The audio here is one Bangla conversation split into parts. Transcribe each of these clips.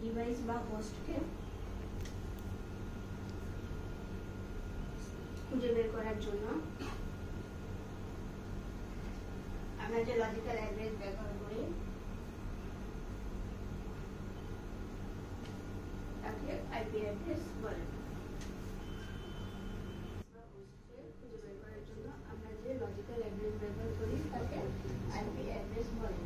ডিভাইস বা হোস্টকে খুঁজে বের করার জন্য আমরা যে লজিক্যাল অ্যাড্রেস ব্যবহার করি তাকে আইপি অ্যাড্রেস বলে। খুঁজে বের করার জন্য আমরা যে লজিক্যাল অ্যাড্রেস ব্যবহার করি তাকে আইপি অ্যাড্রেস বলে।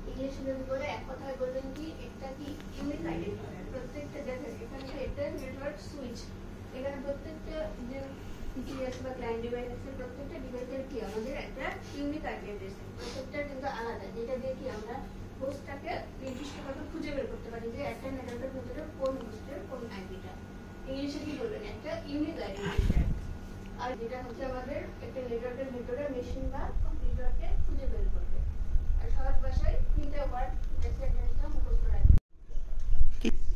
ইংলিশে যদি বলে এক কথায় বলবেন কি এটা কি ইউনিক আইডেন্টিফায়ার। প্রত্যেকটা দেখেন এখানে এটা নেটওয়ার্ক সুইচ, এখানে প্রত্যেকটা যে পিসিএস বা ক্লায়েন্ট ডিভাইস আছে প্রত্যেকটা ডিভাইসের কি আমাদের একটা ইউনিক আইপি অ্যাড্রেস, প্রত্যেকটা কিন্তু আলাদা, যেটা দিয়ে কি আমরা হোস্টটাকে নির্দিষ্টভাবে খুঁজে বের করতে পারি যে একটা নেটওয়ার্কের ভিতরে কোন হোস্টের কোন আইপিটা। ইংলিশে কি বলবেন একটা ইউনিক আইডেন্টিফায়ার। আর যেটা হচ্ছে আমাদের একটা নেটওয়ার্কের ভিতরে মেশিন বা কম্পিউটারকে খুঁজে বের করবে। আর সহজ ভাষায় তিনটা ওয়ার্ড সেন্টেন্সটা মুখস্থ রাখবে।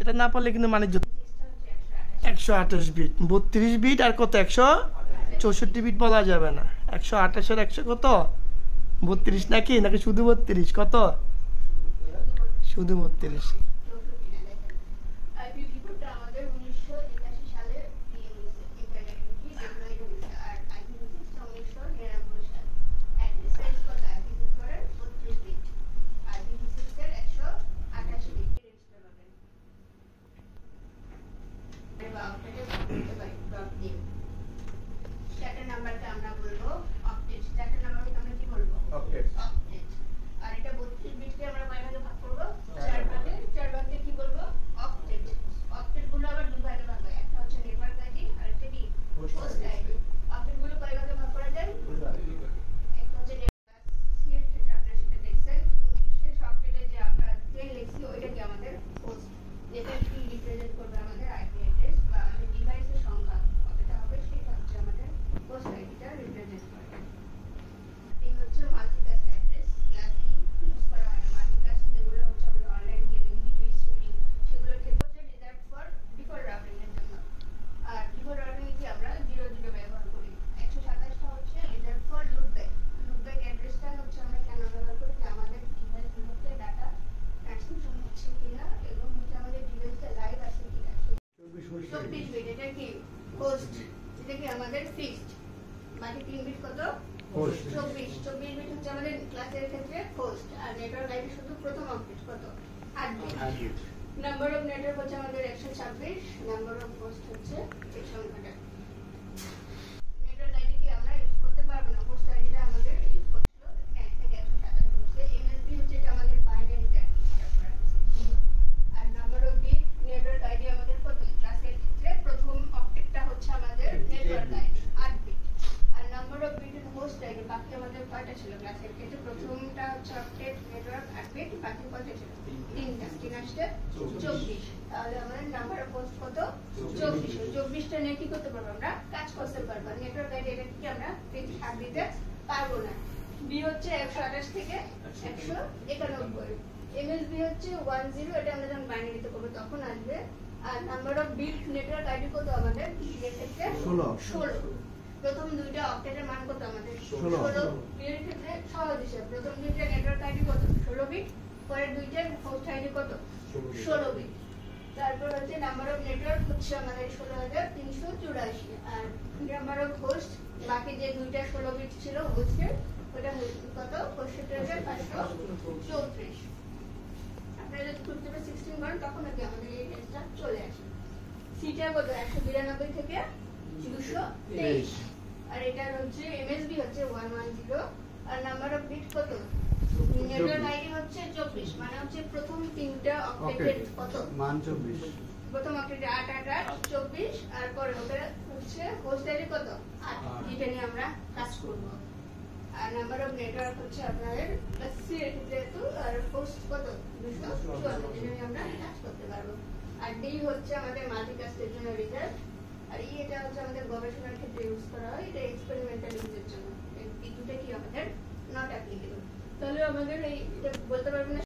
এটা না পারলে কিন্তু মানে 128 বিট, 32 বিট আর কত 164 বিট বলা যাবে না। 128 এর 100 কত 32 নাকি নাকি শুধু 32? কত শুধু 32? আমাদের ফিক্সড, বাকি 3 বিট কত 24 বিট হচ্ছে আমাদের ক্লাসের ক্ষেত্রে হোস্ট। আর নেটওয়ার্ক আইডি শুধু প্রথম অক্টেট কত 8 বিট। নাম্বার অফ নেটওয়ার্ক হচ্ছে আমাদের 126, নাম্বার অফ হোস্ট হচ্ছে এই সংখ্যাটা। নেটওয়ার্ক আইডি কি আমরা ইউজ করতে পারবো না, হোস্ট আইডিটা আমাদের ইউজ করছিল 1 থেকে 127 হচ্ছে। এমএসবি হচ্ছে এটা আমাদের বাইনারি ট্যাগ। আর number of bit network ID আমাদের কত ক্লাসের ক্ষেত্রে প্রথম অক্টেটটা হচ্ছে আমাদের নেটওয়ার্ক আইডি 8 বিট। আর number of bit host ID বাকি আমাদের কয়টা ছিল ক্লাসের ক্ষেত্রে, প্রথমটা হচ্ছে অক্টেট নেটওয়ার্ক 8 বিট, বাকি কয়টা ছিল 3টা, 3 আসছে 24। তাহলে আমাদের নাম্বার অফ হোস্ট কত 24। 24টা নিয়ে কি করতে পারবো আমরা কাজ করতে পারবো। নেটওয়ার্ক আইডি এটা কি আমরা হাত দিতে পারবো না। বি হচ্ছে 128 থেকে 191, এমএসবি হচ্ছে 10, এটা আমরা যখন বাইনারিতে করবো তখন আসবে। আর number of bit network ID কত আমাদের এর ক্ষেত্রে 16। প্রথম দুইটা অক্টেটের মান কত আমাদের 16। এর ক্ষেত্রে সহজ হিসাব, প্রথম দুইটা নেটওয়ার্ক আইডি কত 16 বিট, পরের দুইটার হোস্ট আইডি কত 16 বিট। তারপর হচ্ছে নাম্বার অফ নেটওয়ার্ক হচ্ছে আমাদের 16384, আর নাম্বার অফ হোস্ট বাকি যে দুইটা 16 বিট ছিল হোস্টের ওটা কত 65534। আপনারা যদি 216 করেন তখন নাকি আমাদের এই রেঞ্জটা চলে আসে। সিটা কত 192 থেকে 223, আর এটার হচ্ছে এমএসবি হচ্ছে 110। আর নাম্বার অফ বিট কত নেটওয়ার্ক আইডি হচ্ছে 24, মানে হচ্ছে প্রথম তিনটা অক্টেটের কত মান 24, প্রথম অক্টেটে 8 8 8 24, আর পরে ওটা হচ্ছে হোস্ট আইডি কত 8, এটা নিয়ে আমরা কাজ করব। আর নাম্বার অফ নেটওয়ার্ক হচ্ছে আপনাদের সি এর যেহেতু, আর হোস্ট কত 254, এটা নিয়ে আমরা কাজ করতে পারবো। আর ডি হচ্ছে আমাদের মাল্টিকাস্টের জন্য রিজার্ভ। আর এটা হচ্ছে আমাদের গবেষণার ক্ষেত্রে ইউজ করা হয়, এটা এক্সপেরিমেন্টাল ইউজের জন্য। এই দুটো কি আমাদের নট অ্যাপ্লিকেবল। তাহলে আমাদের এই বলতে পারবেন